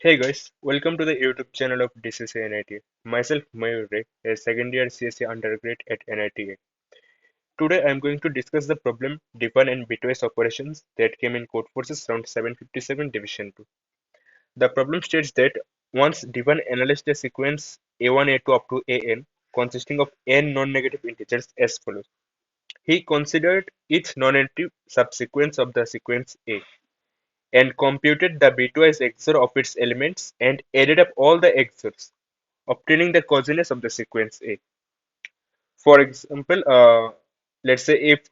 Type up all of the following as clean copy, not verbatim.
Hey guys, welcome to the YouTube channel of DCC NIT. Myself Mayur Ray, a second year CSC undergrad at NIT-A. Today I am going to discuss the problem Divan and Bitwise operations that came in Codeforces Round 757 Division 2. The problem states that once Divan analyzed a sequence A1, A2 up to AN consisting of n non-negative integers as follows. He considered each non-negative subsequence of the sequence A and computed the bitwise XOR of its elements and added up all the XORs, obtaining the cosiness of the sequence A. For example, let's say if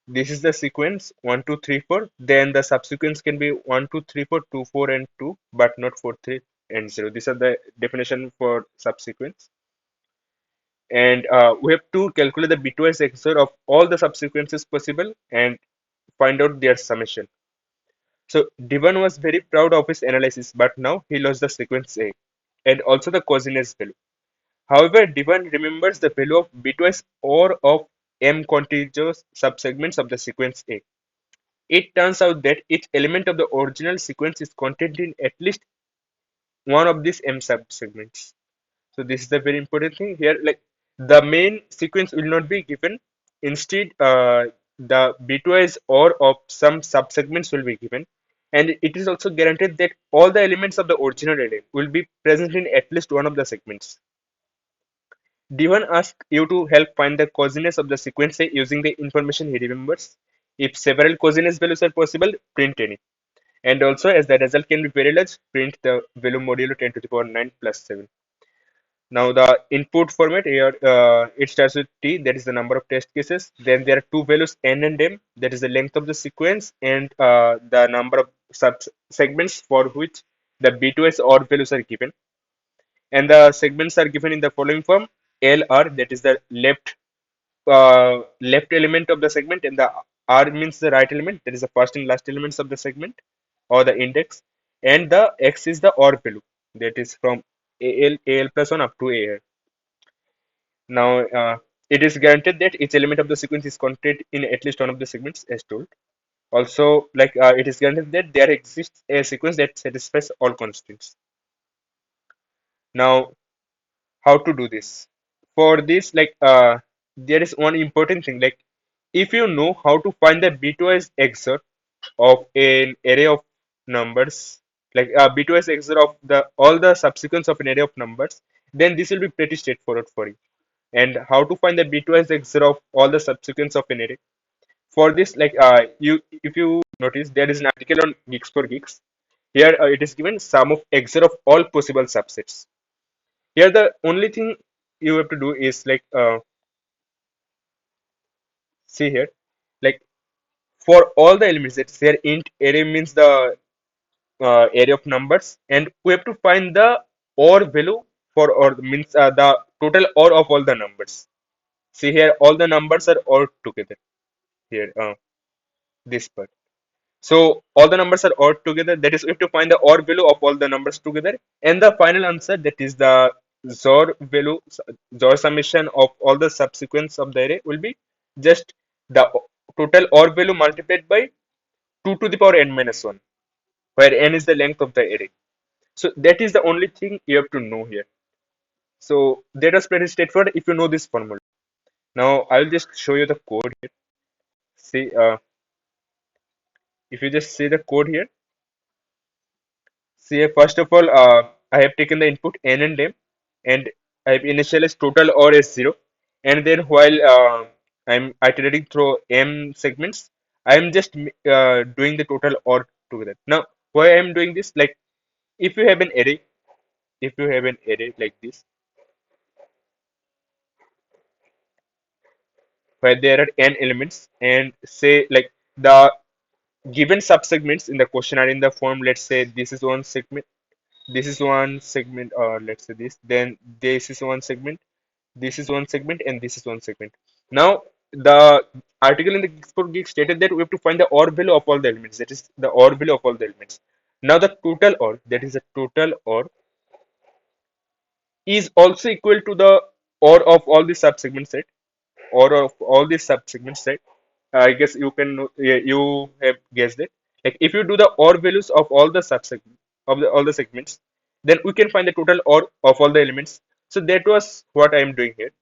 this is the sequence 1, 2, 3, 4, then the subsequence can be 1, 2, 3, 4, 2, 4, and 2, but not 4, 3, and 0. These are the definition for subsequence. And we have to calculate the bitwise XOR of all the subsequences possible and find out their summation. So Divan was very proud of his analysis, but now he lost the sequence A and also the cosiness value. However, Divan remembers the value of bitwise OR of m contiguous subsegments of the sequence A. It turns out that each element of the original sequence is contained in at least one of these m subsegments. So this is the very important thing here. Like the main sequence will not be given. Instead, the bitwise OR of some subsegments will be given, and it is also guaranteed that all the elements of the original array will be present in at least one of the segments. Divan asks you to help find the cosiness of the sequence A using the information he remembers. If several cosiness values are possible, print any. And also, as the result can be very large, print the value modulo 10 to the power 9 plus 7. Now, the input format here, it starts with T, that is the number of test cases. Then there are two values N and M, that is the length of the sequence, and the number of sub segments for which the bitwise OR values are given. And the segments are given in the following form: LR, that is the left element of the segment, and the R means the right element, that is the first and last elements of the segment or the index, and the X is the OR value, that is from AL plus 1 up to AL. Now, it is guaranteed that each element of the sequence is contained in at least one of the segments, as told. Also, it is guaranteed that there exists a sequence that satisfies all constraints. Now, how to do this? For this, there is one important thing. Like, if you know how to find the bitwise XOR of an array of numbers, like bitwise XOR of the all the subsequence of an array of numbers, then this will be pretty straightforward for you. And how to find the bitwise XOR of all the subsequence of an array? For this, if you notice, there is an article on Geeks for Geeks. Here, it is given sum of XOR of all possible subsets. Here, the only thing you have to do is see here, like for all the elements, that's here int array means the array of numbers, and we have to find the OR value for or means the total OR of all the numbers. See here, all the numbers are OR together here, this part. So all the numbers are OR together. That is, we have to find the OR value of all the numbers together, and the final answer, that is the XOR value, XOR summation of all the subsequence of the array will be just the total OR value multiplied by 2 to the power n minus 1, where n is the length of the array. So that is the only thing you have to know here. So that is pretty straightforward if you know this formula. Now I will just show you the code here. See, if you just see the code here, see first of all, I have taken the input n and m, and I have initialized total OR as 0, and then while I'm iterating through m segments, I am just doing the total OR together. Now, why I am doing this? Like, if you have an array, if you have an array like this, where there are n elements, and say like the given subsegments in the question are in the form, let's say this is one segment, this is one segment, or let's say this, then this is one segment, this is one segment, and this is one segment. Now, the article in the Geek Geek stated that we have to find the OR value of all the elements, that is the OR value of all the elements. Now, the total OR, that is the total OR, is also equal to the OR of all the subsegments set, or of all these subsegments set. I guess you can yeah, you have guessed it. Like if you do the OR values of all the subsegments of all the segments, then we can find the total or of all the elements. So that was what I am doing here.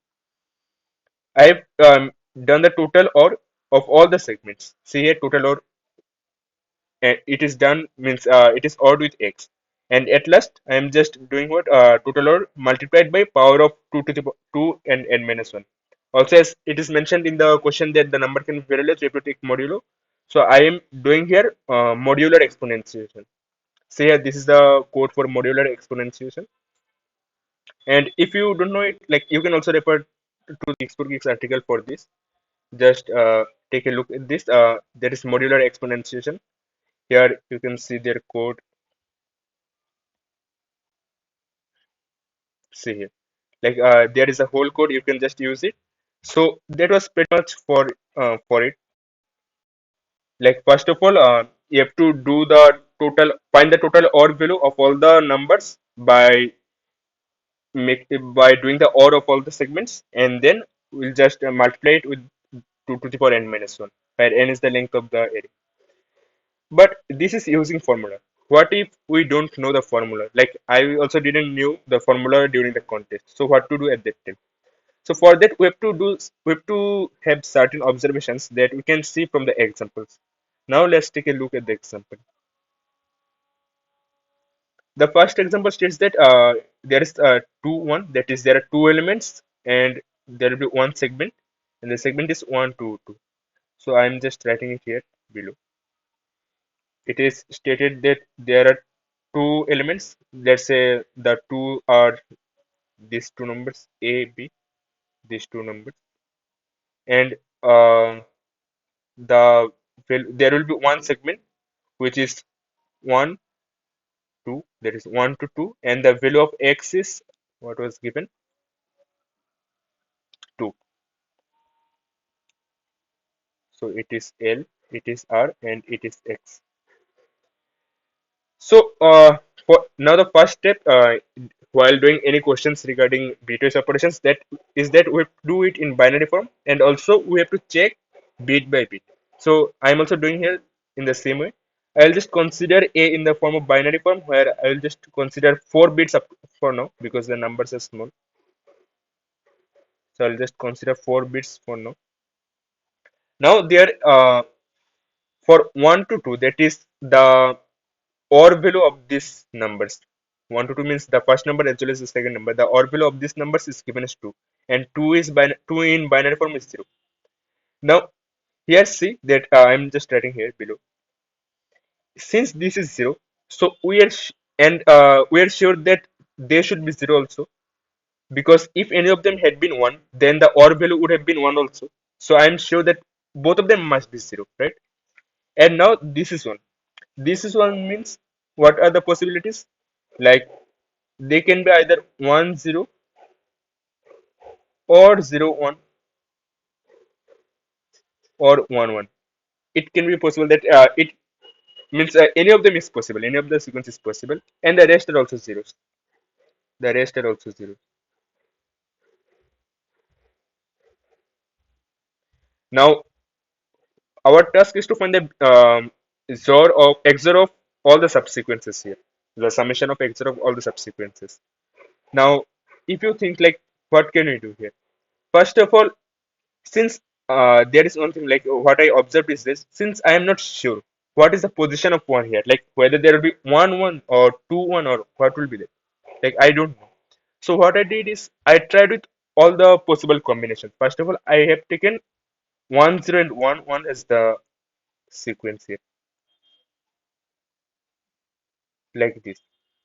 I've done the total or of all the segments. See here, total or it is done means it is odd with x, and at last I am just doing what total or multiplied by power of 2 to the 2 and n minus 1. Also, as it is mentioned in the question that the number can be very large, we have to take modulo. So I am doing here modular exponentiation. So here, this is the code for modular exponentiation. And if you don't know it, like you can also refer to the Export Geeks article for this. Just take a look at this. There is modular exponentiation. Here you can see their code. See here, like there is a whole code. You can just use it. So that was pretty much for it. Like first of all, you have to do the total, find the total OR value of all the numbers by doing the OR of all the segments, and then we'll just multiply it with 2 to the power n minus 1, where n is the length of the array. But this is using formula. What if we don't know the formula? Like I also didn't knew the formula during the contest. So what to do at that time? So for that we have to have certain observations that we can see from the examples. Now let's take a look at the example. The first example states that there is two one, that is there are two elements and there will be one segment, and the segment is 1 2 2. So I'm just writing it here below. It is stated that there are two elements. Let's say the two are these two numbers A B, these two numbers, and there will be one segment which is 1 2, that is 1 to 2, and the value of x is what was given 2. So it is L, it is R, and it is X. So for now, the first step while doing any questions regarding bitwise operations, that is that we have to do it in binary form, and also we have to check bit by bit. So I am also doing here in the same way. I will just consider A in the form of binary form, where I will just consider 4 bits up for now because the numbers are small. So I'll just consider 4 bits for now. Now there for 1 to 2, that is the OR value of these numbers. 1 to 2 means the first number as well as the second number. The OR value of these numbers is given as 2, and 2 in binary form is 0. Now here see that I'm just writing here below. Since this is 0, so we are sure that they should be 0 also, because if any of them had been 1, then the OR value would have been 1 also. So I'm sure that both of them must be 0, right? And now this is 1. This is 1 means what are the possibilities? Like they can be either 1 0 or 0 1 or 1 1. It can be possible that it means any of them is possible, any of the sequence is possible, and the rest are also zeros. The rest are also zeros. Now our task is to find the XOR of all the subsequences here, the summation of XOR of all the subsequences. Now, if you think like, what can we do here? First of all, since there is one thing like what I observed is this: since I am not sure what is the position of one here, like whether there will be 1 1 or 2 1 or what will be there, like I don't know. So what I did is I tried with all the possible combinations. First of all, I have taken 1 0 and 1 1 as the sequence here, like this.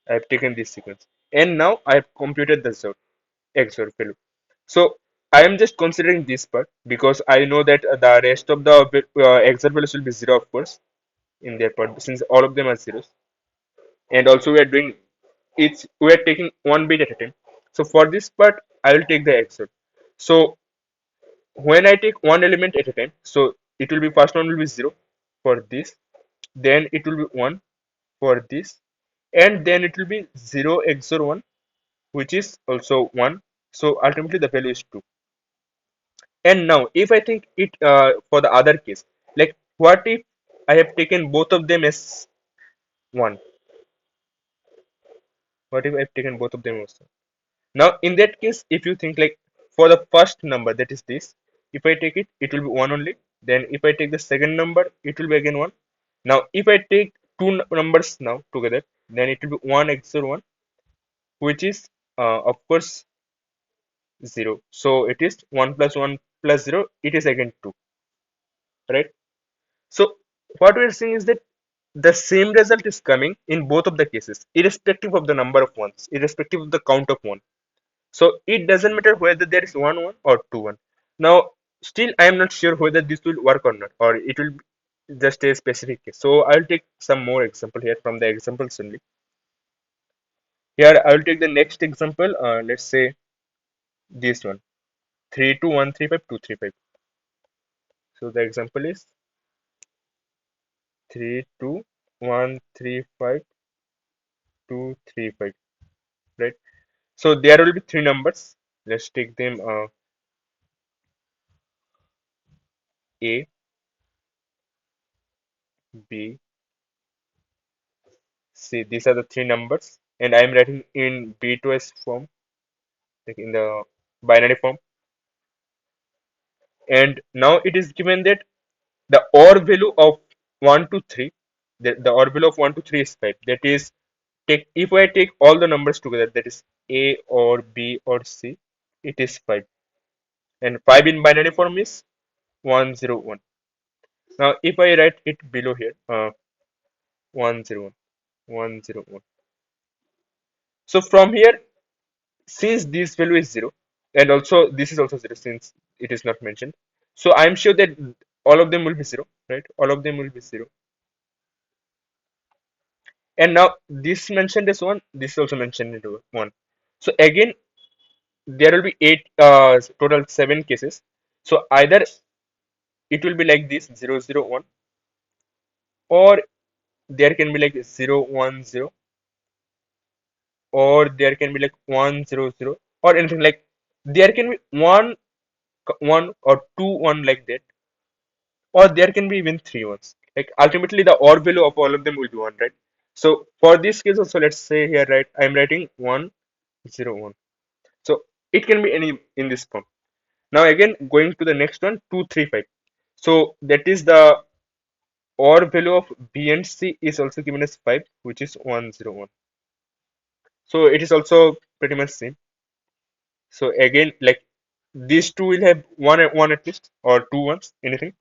I have taken this sequence, and now I have computed the XOR value. So I am just considering this part because I know that the rest of the XOR values will be 0, of course, in their part, since all of them are zeros. And also we are doing we are taking one bit at a time. So for this part, I will take the XOR. So when I take one element at a time, so it will be first one will be 0 for this, then it will be 1 for this, and then it will be 0 XOR 1, which is also 1. So ultimately the value is 2. And now if I think it for the other case, like what if I have taken both of them as 1? What if I've taken both of them also? Now, in that case, if you think like for the first number, that is this, if I take it, it will be 1 only. Then if I take the second number, it will be again 1. Now, if I take two numbers now together, then it will be 1 XOR 1, which is, of course, 0. So it is 1 plus 1 plus 0, it is again 2, right? So what we are seeing is that the same result is coming in both of the cases, irrespective of the number of ones, irrespective of the count of one. So it doesn't matter whether there is 1 1 or 2 1. Now, still I am not sure whether this will work or not, or it will be just a specific case. So I'll take some more example here from the examples only. Here I will take the next example. Let's say this one, 3 2 1 3 5 2 3 5. So the example is 3 2 1 3 5 2 3 5, right? So there will be three numbers. Let's take them A, B, C. These are the three numbers, and I am writing in bitwise form, like in the binary form. And now it is given that the OR value of 1 to 3, the OR value of 1 to 3 is 5. That is, take if I take all the numbers together, that is A or B or C, it is 5. And 5 in binary form is 101. Now, if I write it below here, 101, 101. So from here, since this value is 0, and also this is also 0 since it is not mentioned, so I'm sure that all of them will be 0, right? All of them will be 0. And now this mentioned as 1, this is also mentioned into 1. So again, there will be 8, total 7 cases. So either it will be like this 0 0 1, or there can be like 0 1 0, or there can be like 1 0 0, or anything like, there can be 1 1 or 2 1 like that, or there can be even three ones. Like ultimately, the OR value of all of them will be 1, right? So for this case also, let's say here, right, I'm writing 1 0 1. So it can be any in this form. Now again, going to the next one, 2 3 5. So that is the OR value of B and C is also given as 5, which is 1 0 1. So it is also pretty much same. So again, like these two will have one at least, or two ones, anything.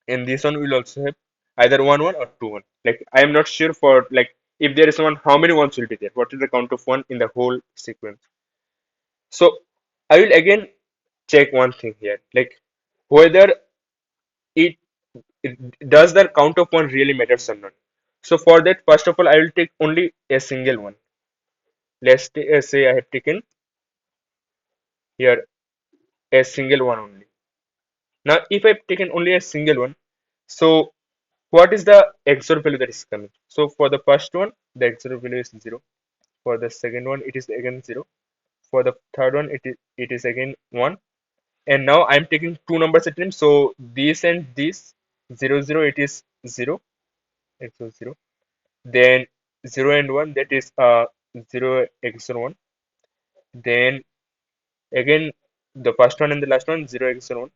And this one will also have either 1 1 or 2 1. Like I am not sure for, like, if there is one, how many ones will be there? What is the count of one in the whole sequence? So I will again check one thing here, like whether it, does the count of one really matters or not. So for that, first of all, I will take only a single one. Let's say I have taken here a single one only. Now, if I've taken only a single one, so what is the XOR value that is coming? So for the first one, the XOR value is 0. For the second one, it is again 0. For the third one, it is again 1. And now I'm taking two numbers at a time. So this and this, 0 0, it is 0, XOR 0. Then 0 and 1, that is 0 XOR 1. Then again, the first one and the last one, 0 XOR 1.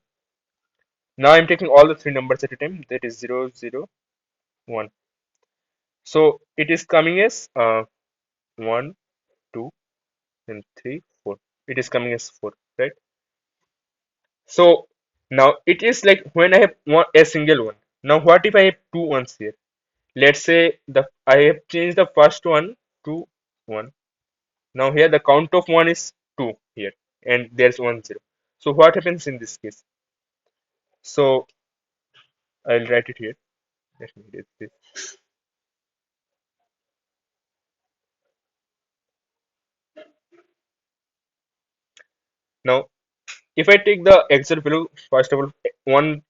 Now I'm taking all the three numbers at a time, that is 0 0 1. So it is coming as 1 2 and 3 4. It is coming as 4, right? So now it is like when I have a single one. Now what if I have two ones here? Let's say I have changed the first one to 1. Now here the count of 1 is 2 here, and there's 1 0. So what happens in this case? So I'll write it here. Let me get this. Now if I take the XOR value, first of all, one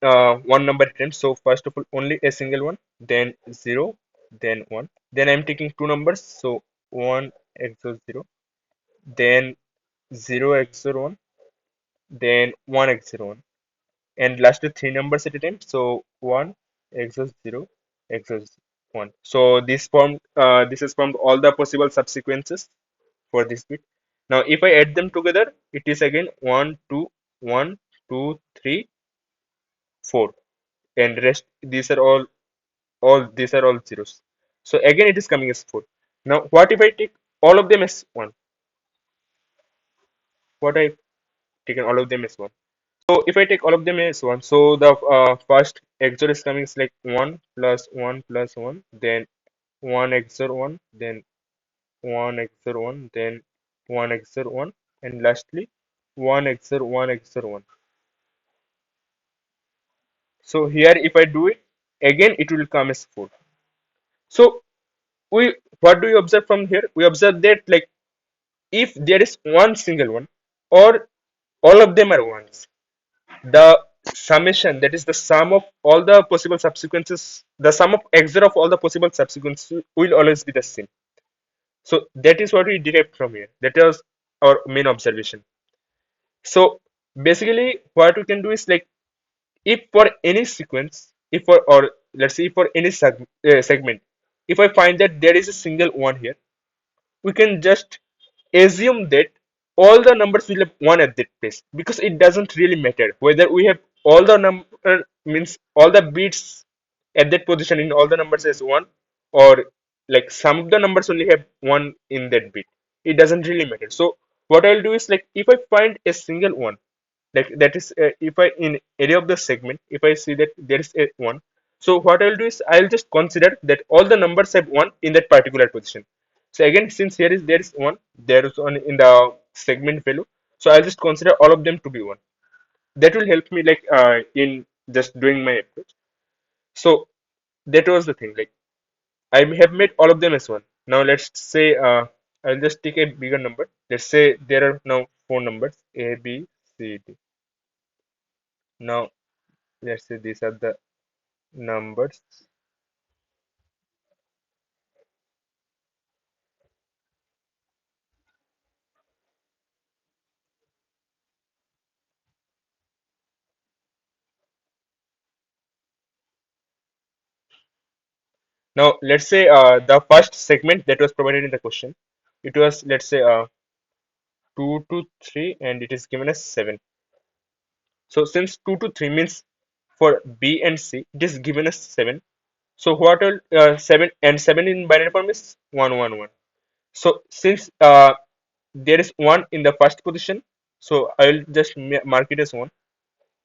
number at a time. So first of all, only a single one, then 0, then 1. Then I'm taking two numbers, so 1 XOR 0, then 0 XOR 1, then 1 XOR 1. And lastly, three numbers at a time. So 1 XOR 0, XOR 1. So this is formed all the possible subsequences. for this bit. Now if I add them together, it is again 1, 2, 1, 2, 3, 4, and rest these are all these are all zeros. So again it is coming as 4. Now what if I take all of them as 1? What I taken all of them as 1? So if I take all of them as 1, so the first XOR is coming is like 1 plus 1 plus 1, then 1 XOR 1, then 1 XOR 1, then 1 XOR 1, and lastly 1 XOR 1 XOR 1. So here if I do it, again it will come as 4. So we what do we observe from here? We observe that like if there is one single one or all of them are ones, the summation, that is the sum of all the possible subsequences, the sum of XOR of all the possible subsequences will always be the same. So that is what we derived from here. That was our main observation. So basically what we can do is like if for any sequence, if for or let's say for any segment, if I find that there is a single one here, we can just assume that all the numbers will have one at that place, because it doesn't really matter whether we have all the number means all the bits at that position in all the numbers as one, or like some of the numbers only have one in that bit. It doesn't really matter. So what I'll do is like if I find a single one, like that is if I in area of the segment, if I see that there is a one, so what I'll do is I'll just consider that all the numbers have one in that particular position. So again, since here is there is one, there is one in the segment value, so I'll just consider all of them to be one. That will help me like in just doing my approach. So that was the thing, like I have made all of them as one. Now let's say I'll just take a bigger number. Let's say there are now four numbers, a b c d. Now let's say these are the numbers. Now let's say the first segment that was provided in the question, it was let's say 2 to 3 and it is given as 7. So since 2 to 3 means for B and C it is given as 7. So what will 7 and 7 in binary form is 1 1 1. So since there is 1 in the first position, so I will just mark it as 1.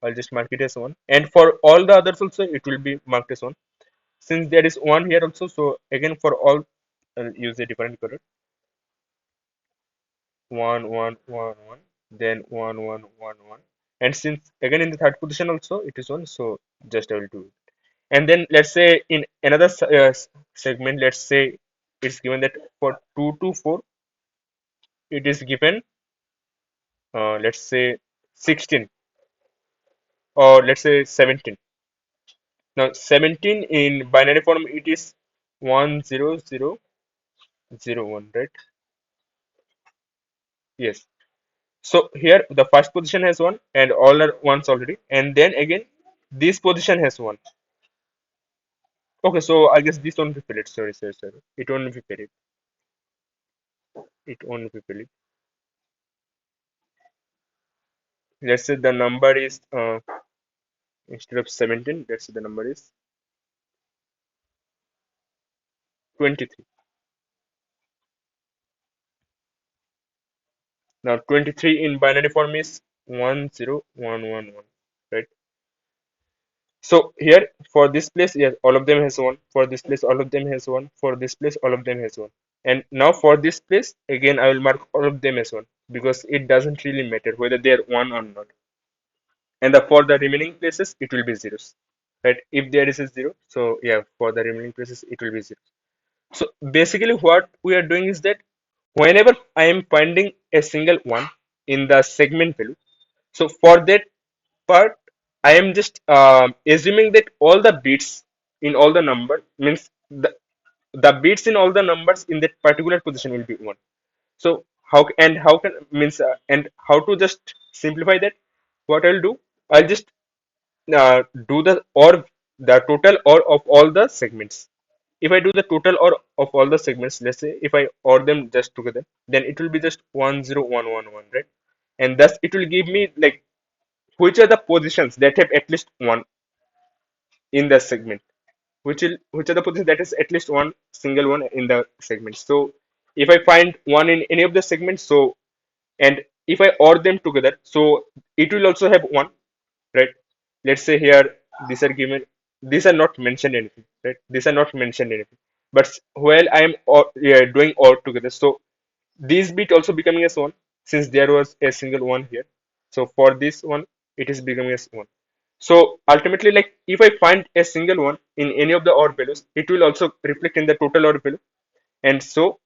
I'll just mark it as 1, and for all the others also it will be marked as 1. Since there is 1 here also, so again for all I'll use a different color. 1 1 1 1, then 1 1 1 1, and since again in the third position also it is 1, so just I will do it. And then let's say in another segment, let's say it's given that for 2 to 4 it is given let's say 16, or let's say 17. Now 17 in binary form it is 1 0 0 0 1, right? Yes. So here the first position has one and all are ones already, and then again this position has one. Okay, so I guess this won't be filled. Sorry, sorry, sorry. It won't be filled. It won't be filled. Let's say the number is instead of 17, let's say the number is 23. Now 23 in binary form is 1 0 1 1 1, right? So here for this place, yes, all of them has one. For this place, all of them has one. For this place, all of them has one. And now for this place, again, I will mark all of them as one, because it doesn't really matter whether they are one or not. And for the remaining places, it will be zeros, right? If there is a zero, so yeah, for the remaining places, it will be zero. So basically, what we are doing is that whenever I am finding a single one in the segment value, so for that part, I am just assuming that all the bits in all the number means the bits in all the numbers in that particular position will be one. So how can means and how to just simplify that? What I'll do, I'll just do the or the total or of all the segments. if I do the total or of all the segments, let's say if I OR them just together, then it will be just 10111, right? And thus it will give me like which are the positions that have at least one in the segment, which are the positions that is at least one single one in the segment. So if I find one in any of the segments, so and if I OR them together, so it will also have one, right? Let's say here these are given, these are not mentioned anything, right? These are not mentioned anything. But while I am yeah, doing OR together, so this bit also becoming as one since there was a single one here. So for this one, it is becoming as one. So ultimately, like if I find a single one in any of the OR values, it will also reflect in the total OR value. And so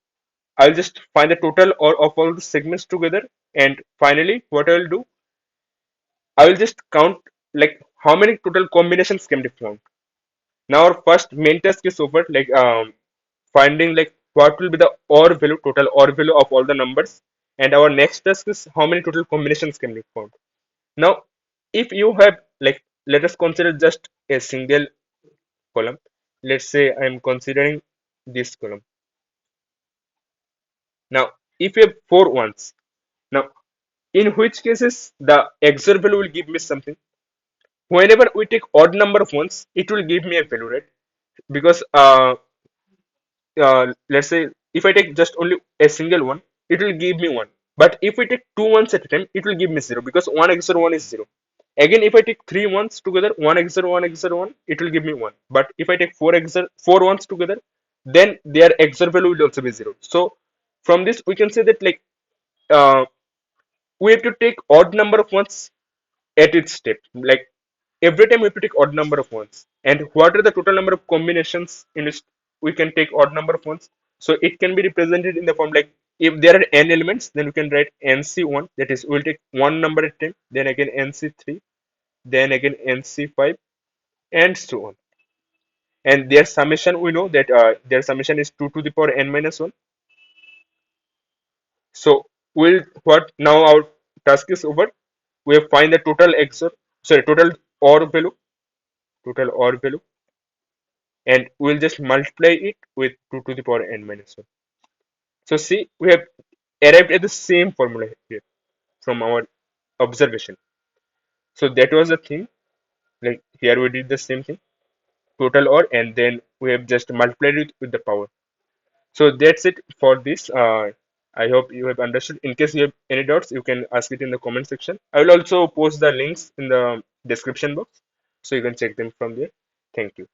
I'll just find the total or of all the segments together. And finally, what I'll do, I will just count like how many total combinations can be formed. Now our first main task is over, like finding like what will be the OR value, total OR value of all the numbers. And our next task is how many total combinations can be formed. Now, if you have like, let us consider just a single column. Let's say I'm considering this column. Now, if you have four ones, now in which cases the XOR value will give me something. Whenever we take odd number of ones, it will give me a value, right? Because let's say if I take just only a single one, it will give me one. But if we take two ones at a time, it will give me zero because one XOR one is zero. Again, if I take three ones together, one XOR one XOR one, it will give me one. But if I take four ones together, then their XOR value will also be zero. So from this, we can say that like uh, we have to take odd number of ones at its step. Like every time we have to take odd number of ones. And what are the total number of combinations in which we can take odd number of ones? So it can be represented in the form like if there are n elements, then we can write nc1. That is, we'll take one number at a time. Then again nc3. Then again nc5, and so on. And their summation, we know that their summation is 2 to the power n minus 1. So we'll what now our task is over. We have find the total XOR, sorry, total OR value, total OR value, and we'll just multiply it with 2 to the power n minus 1. So see, we have arrived at the same formula here from our observation. So that was the thing. Like here we did the same thing, total OR, and then we have just multiplied it with the power. So that's it for this. I hope you have understood. In case you have any doubts, you can ask it in the comment section. I will also post the links in the description box so you can check them from there. Thank you.